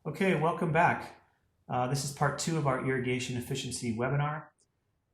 Okay, welcome back. This is part 2 of our irrigation efficiency webinar.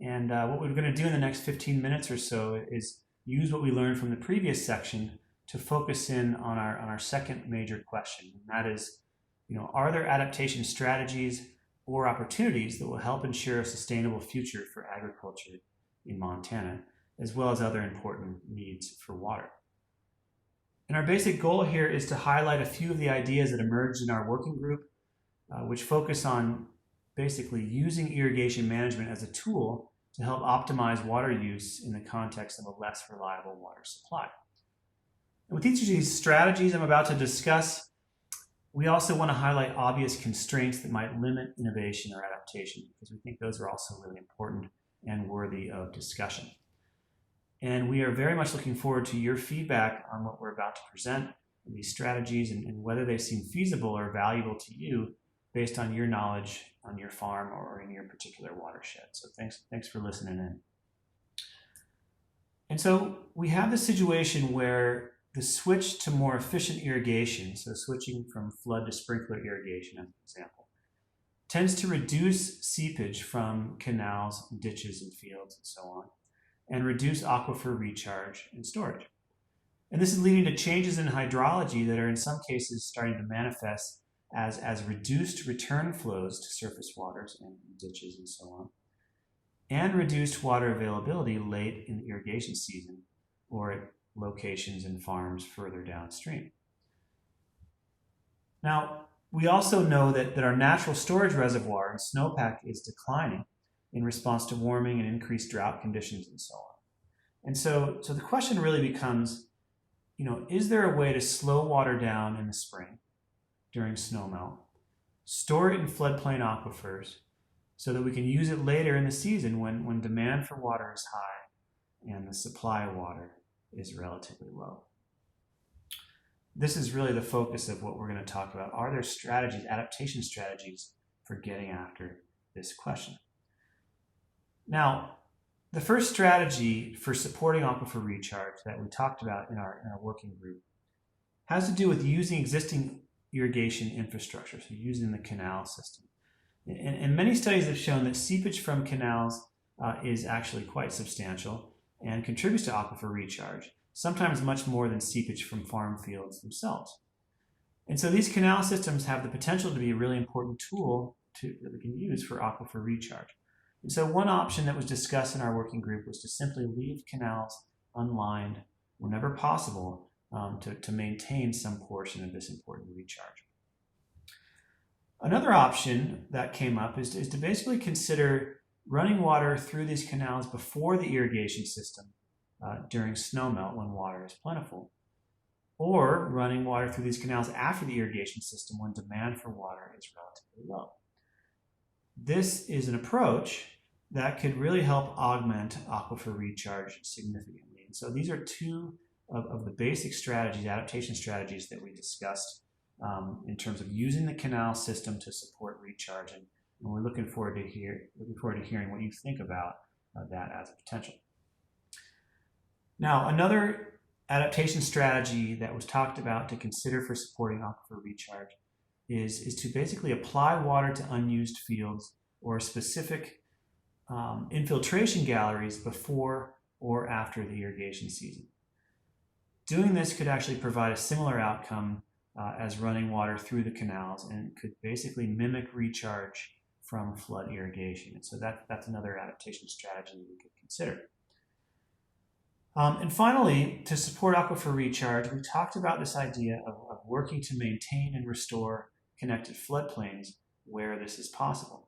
And what we're going to do in the next 15 minutes or so is use what we learned from the previous section to focus in on our second major question. And that is, are there adaptation strategies or opportunities that will help ensure a sustainable future for agriculture in Montana, as well as other important needs for water? And our basic goal here is to highlight a few of the ideas that emerged in our working group, which focus on basically using irrigation management as a tool to help optimize water use in the context of a less reliable water supply. And with each of these strategies I'm about to discuss, we also want to highlight obvious constraints that might limit innovation or adaptation, because we think those are also really important and worthy of discussion. And we are very much looking forward to your feedback on what we're about to present, and these strategies, and whether they seem feasible or valuable to you based on your knowledge on your farm or in your particular watershed. So thanks for listening in. And so we have this situation where the switch to more efficient irrigation, so switching from flood to sprinkler irrigation as an example, tends to reduce seepage from canals, ditches, and fields, and so on, and reduce aquifer recharge and storage. And this is leading to changes in hydrology that are in some cases starting to manifest as reduced return flows to surface waters and ditches and so on, and reduced water availability late in the irrigation season or at locations and farms further downstream. Now, we also know that our natural storage reservoir and snowpack is declining in response to warming and increased drought conditions and so on. And so the question really becomes, is there a way to slow water down in the spring during snowmelt, store it in floodplain aquifers so that we can use it later in the season when demand for water is high and the supply of water is relatively low? This is really the focus of what we're going to talk about. Are there strategies, adaptation strategies, for getting after this question? Now, the first strategy for supporting aquifer recharge that we talked about in our working group has to do with using existing irrigation infrastructure, so using the canal system. And many studies have shown that seepage from canals is actually quite substantial and contributes to aquifer recharge, sometimes much more than seepage from farm fields themselves. And so these canal systems have the potential to be a really important tool that we can use for aquifer recharge. And so one option that was discussed in our working group was to simply leave canals unlined whenever possible to maintain some portion of this important recharge. Another option that came up is to basically consider running water through these canals before the irrigation system during snowmelt when water is plentiful, or running water through these canals after the irrigation system when demand for water is relatively low. This is an approach that could really help augment aquifer recharge significantly. And so these are two of the basic strategies, adaptation strategies that we discussed in terms of using the canal system to support recharge. And we're looking forward to hearing what you think about that as a potential. Now, another adaptation strategy that was talked about to consider for supporting aquifer recharge is to basically apply water to unused fields or specific infiltration galleries before or after the irrigation season. Doing this could actually provide a similar outcome as running water through the canals, and could basically mimic recharge from flood irrigation. And so that's another adaptation strategy we could consider. And finally, to support aquifer recharge, we talked about this idea of working to maintain and restore connected floodplains where this is possible.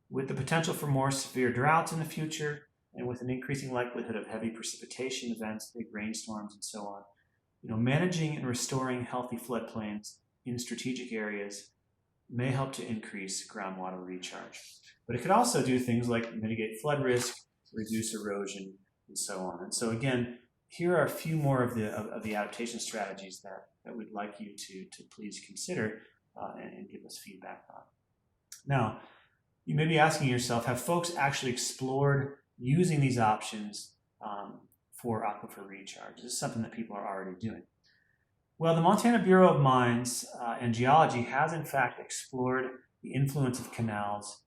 With the potential for more severe droughts in the future, and with an increasing likelihood of heavy precipitation events, big rainstorms, and so on, managing and restoring healthy floodplains in strategic areas may help to increase groundwater recharge. But it could also do things like mitigate flood risk, reduce erosion, and so on. And so again, here are a few more of the adaptation strategies that we'd like you to please consider and give us feedback on. Now, you may be asking yourself, have folks actually explored using these options for aquifer recharge? This is something that people are already doing. Well, the Montana Bureau of Mines and Geology has in fact explored the influence of canals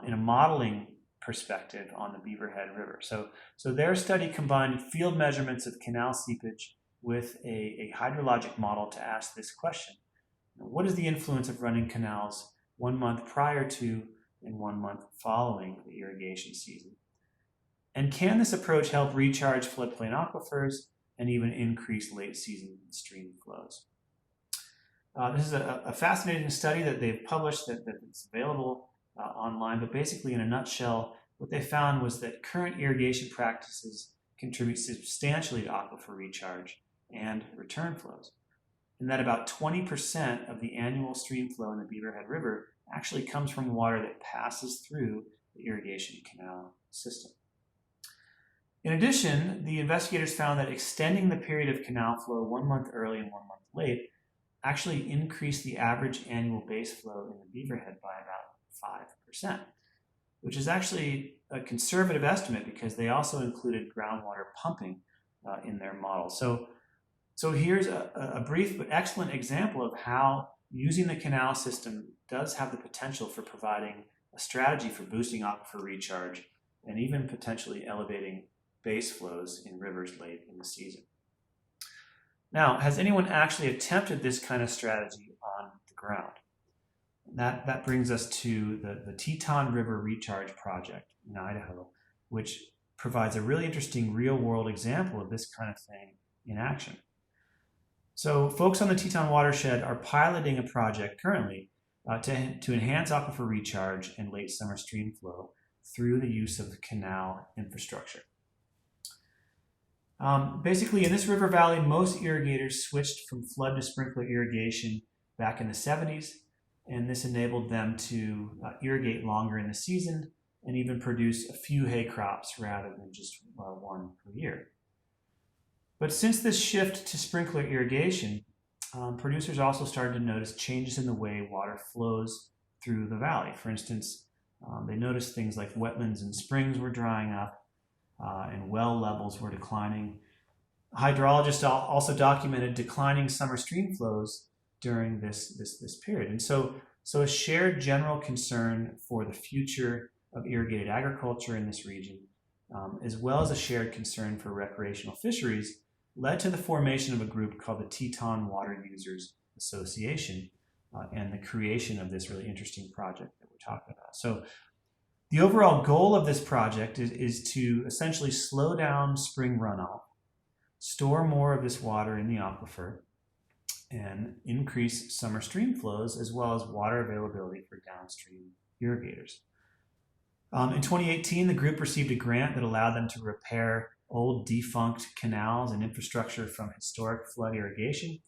in a modeling perspective on the Beaverhead River. So their study combined field measurements of canal seepage with a hydrologic model to ask this question. What is the influence of running canals 1 month prior to and 1 month following the irrigation season? And can this approach help recharge floodplain aquifers and even increase late season stream flows? This is a fascinating study that they've published that's available online, but basically in a nutshell, what they found was that current irrigation practices contribute substantially to aquifer recharge and return flows, and that about 20% of the annual stream flow in the Beaverhead River actually comes from water that passes through the irrigation canal system. In addition, the investigators found that extending the period of canal flow 1 month early and 1 month late actually increased the average annual base flow in the Beaverhead by about 5%, which is actually a conservative estimate because they also included groundwater pumping in their model. So here's a brief but excellent example of how using the canal system does have the potential for providing a strategy for boosting aquifer recharge and even potentially elevating base flows in rivers late in the season. Now, has anyone actually attempted this kind of strategy on the ground? That brings us to the Teton River Recharge Project in Idaho, which provides a really interesting real-world example of this kind of thing in action. So folks on the Teton watershed are piloting a project currently to enhance aquifer recharge and late summer stream flow through the use of canal infrastructure. Basically, in this river valley, most irrigators switched from flood to sprinkler irrigation back in the 70s, and this enabled them to irrigate longer in the season and even produce a few hay crops rather than just one per year. But since this shift to sprinkler irrigation, producers also started to notice changes in the way water flows through the valley. For instance, they noticed things like wetlands and springs were drying up, and well levels were declining. Hydrologists also documented declining summer stream flows during this period. And so a shared general concern for the future of irrigated agriculture in this region, as well as a shared concern for recreational fisheries, led to the formation of a group called the Teton Water Users Association and the creation of this really interesting project that we're talking about. So the overall goal of this project is to essentially slow down spring runoff, store more of this water in the aquifer, and increase summer stream flows as well as water availability for downstream irrigators. In 2018, the group received a grant that allowed them to repair old defunct canals and infrastructure from historic flood irrigation,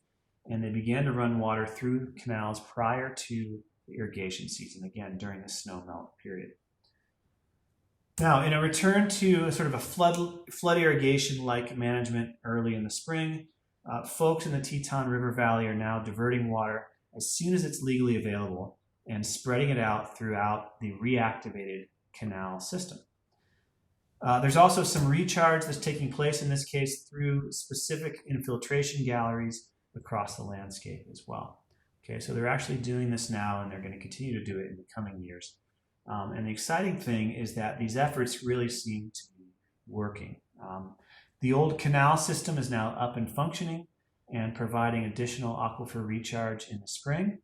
and they began to run water through canals prior to the irrigation season, again during the snow melt period. Now, in a return to sort of a flood irrigation-like management early in the spring, folks in the Teton River Valley are now diverting water as soon as it's legally available and spreading it out throughout the reactivated canal system. There's also some recharge that's taking place in this case through specific infiltration galleries across the landscape as well. Okay, so they're actually doing this now, and they're going to continue to do it in the coming years. And the exciting thing is that these efforts really seem to be working. The old canal system is now up and functioning and providing additional aquifer recharge in the spring.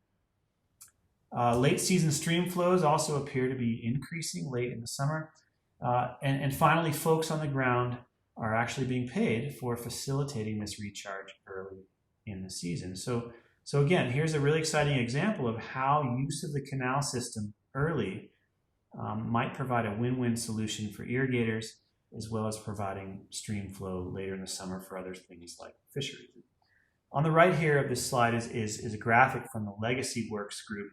Late season stream flows also appear to be increasing late in the summer. And finally, folks on the ground are actually being paid for facilitating this recharge early in the season. So again, here's a really exciting example of how use of the canal system early might provide a win-win solution for irrigators, as well as providing stream flow later in the summer for other things like fisheries. On the right here of this slide is a graphic from the Legacy Works group.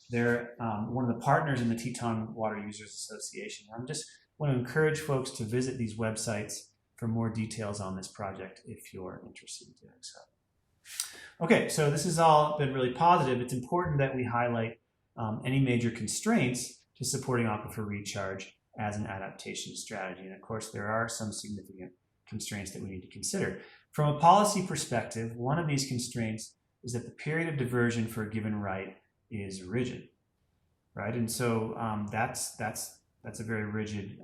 They're one of the partners in the Teton Water Users Association. I just want to encourage folks to visit these websites for more details on this project if you're interested in doing so. Okay, so this has all been really positive. It's important that we highlight any major constraints to supporting aquifer recharge as an adaptation strategy. And of course, there are some significant constraints that we need to consider. From a policy perspective, one of these constraints is that the period of diversion for a given right is rigid, right? And so that's a very rigid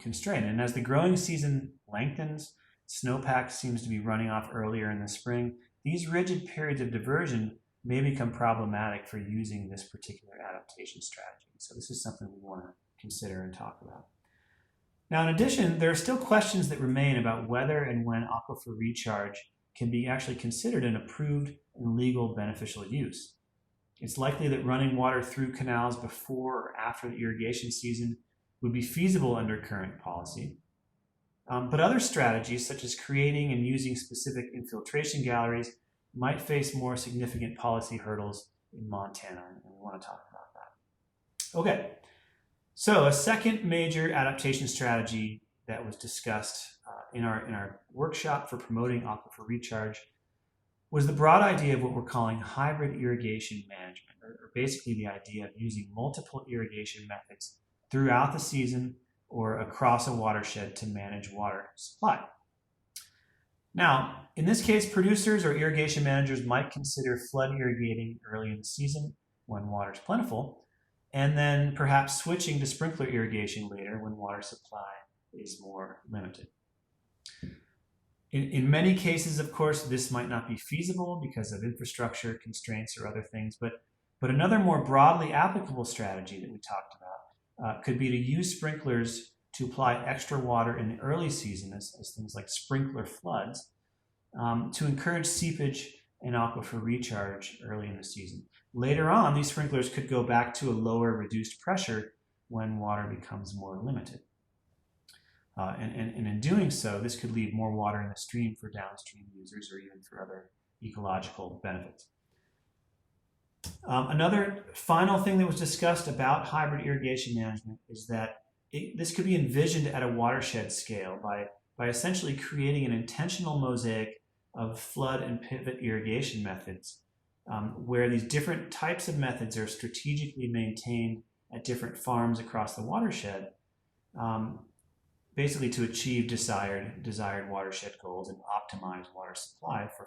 constraint. And as the growing season lengthens, snowpack seems to be running off earlier in the spring. These rigid periods of diversion may become problematic for using this particular adaptation strategy. So this is something we want to consider and talk about. Now, in addition, there are still questions that remain about whether and when aquifer recharge can be actually considered an approved and legal beneficial use. It's likely that running water through canals before or after the irrigation season would be feasible under current policy. But other strategies, such as creating and using specific infiltration galleries, might face more significant policy hurdles in Montana, and we want to talk about that. Okay, so a second major adaptation strategy that was discussed in our workshop for promoting aquifer recharge was the broad idea of what we're calling hybrid irrigation management, or basically the idea of using multiple irrigation methods throughout the season or across a watershed to manage water supply. Now, in this case, producers or irrigation managers might consider flood irrigating early in the season when water is plentiful, and then perhaps switching to sprinkler irrigation later when water supply is more limited. In many cases, of course, this might not be feasible because of infrastructure constraints or other things, but another more broadly applicable strategy that we talked about could be to use sprinklers to apply extra water in the early season as things like sprinkler floods to encourage seepage and aquifer recharge early in the season. Later on, these sprinklers could go back to a lower reduced pressure when water becomes more limited. And in doing so, this could leave more water in the stream for downstream users or even for other ecological benefits. Another final thing that was discussed about hybrid irrigation management is that this could be envisioned at a watershed scale by essentially creating an intentional mosaic of flood and pivot irrigation methods where these different types of methods are strategically maintained at different farms across the watershed, basically to achieve desired watershed goals and optimize water supply for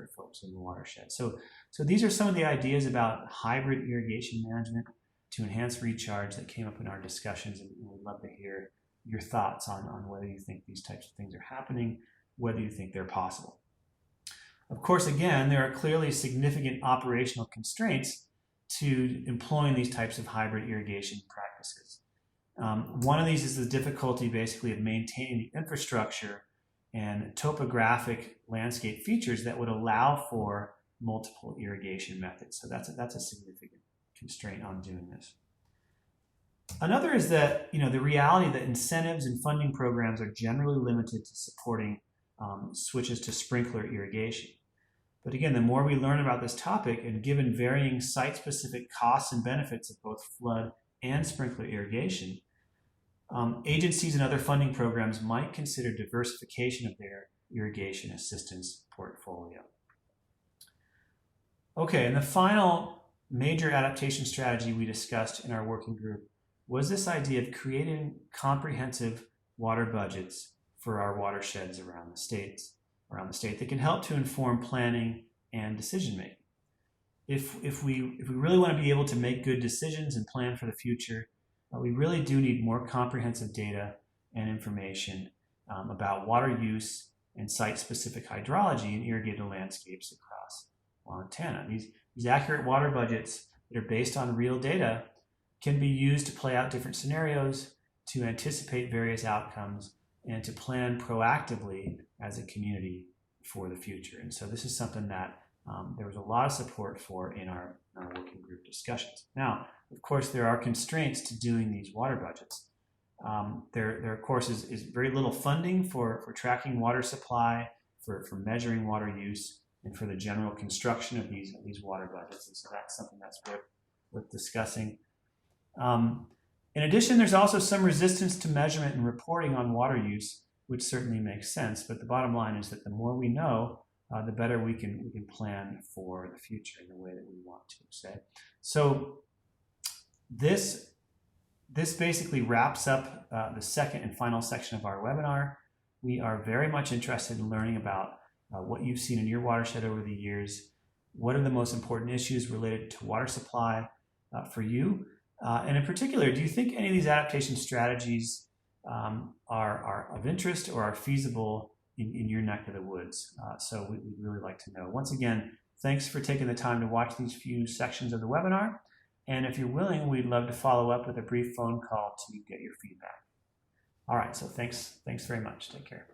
folks in the watershed. So these are some of the ideas about hybrid irrigation management to enhance recharge that came up in our discussions, and we'd love to hear your thoughts on whether you think these types of things are happening, whether you think they're possible. Of course, again, there are clearly significant operational constraints to employing these types of hybrid irrigation practices. One of these is the difficulty basically of maintaining the infrastructure and topographic landscape features that would allow for multiple irrigation methods. So that's a significant constraint on doing this. Another is that the reality that incentives and funding programs are generally limited to supporting switches to sprinkler irrigation. But again, the more we learn about this topic, and given varying site-specific costs and benefits of both flood and sprinkler irrigation, agencies and other funding programs might consider diversification of their irrigation assistance portfolio. Okay, and the final major adaptation strategy we discussed in our working group was this idea of creating comprehensive water budgets for our watersheds around the state that can help to inform planning and decision making. If we really want to be able to make good decisions and plan for the future, we really do need more comprehensive data and information about water use and site-specific hydrology in irrigated landscapes across Montana. These accurate water budgets that are based on real data can be used to play out different scenarios, to anticipate various outcomes, and to plan proactively as a community for the future. And so this is something that there was a lot of support for in our working group discussions. Now, of course, there are constraints to doing these water budgets. There of course, is very little funding for tracking water supply, for measuring water use, and for the general construction of these water budgets. And so that's something that's worth discussing. In addition, there's also some resistance to measurement and reporting on water use, which certainly makes sense. But the bottom line is that the more we know, the better we can plan for the future in the way that we want to, say. So this basically wraps up the second and final section of our webinar. We are very much interested in learning about what you've seen in your watershed over the years, What are the most important issues related to water supply for you? And in particular, do you think any of these adaptation strategies are of interest or are feasible in your neck of the woods? So we'd really like to know. Once again, thanks for taking the time to watch these few sections of the webinar. And if you're willing, we'd love to follow up with a brief phone call to get your feedback. All right, so thanks very much. Take care.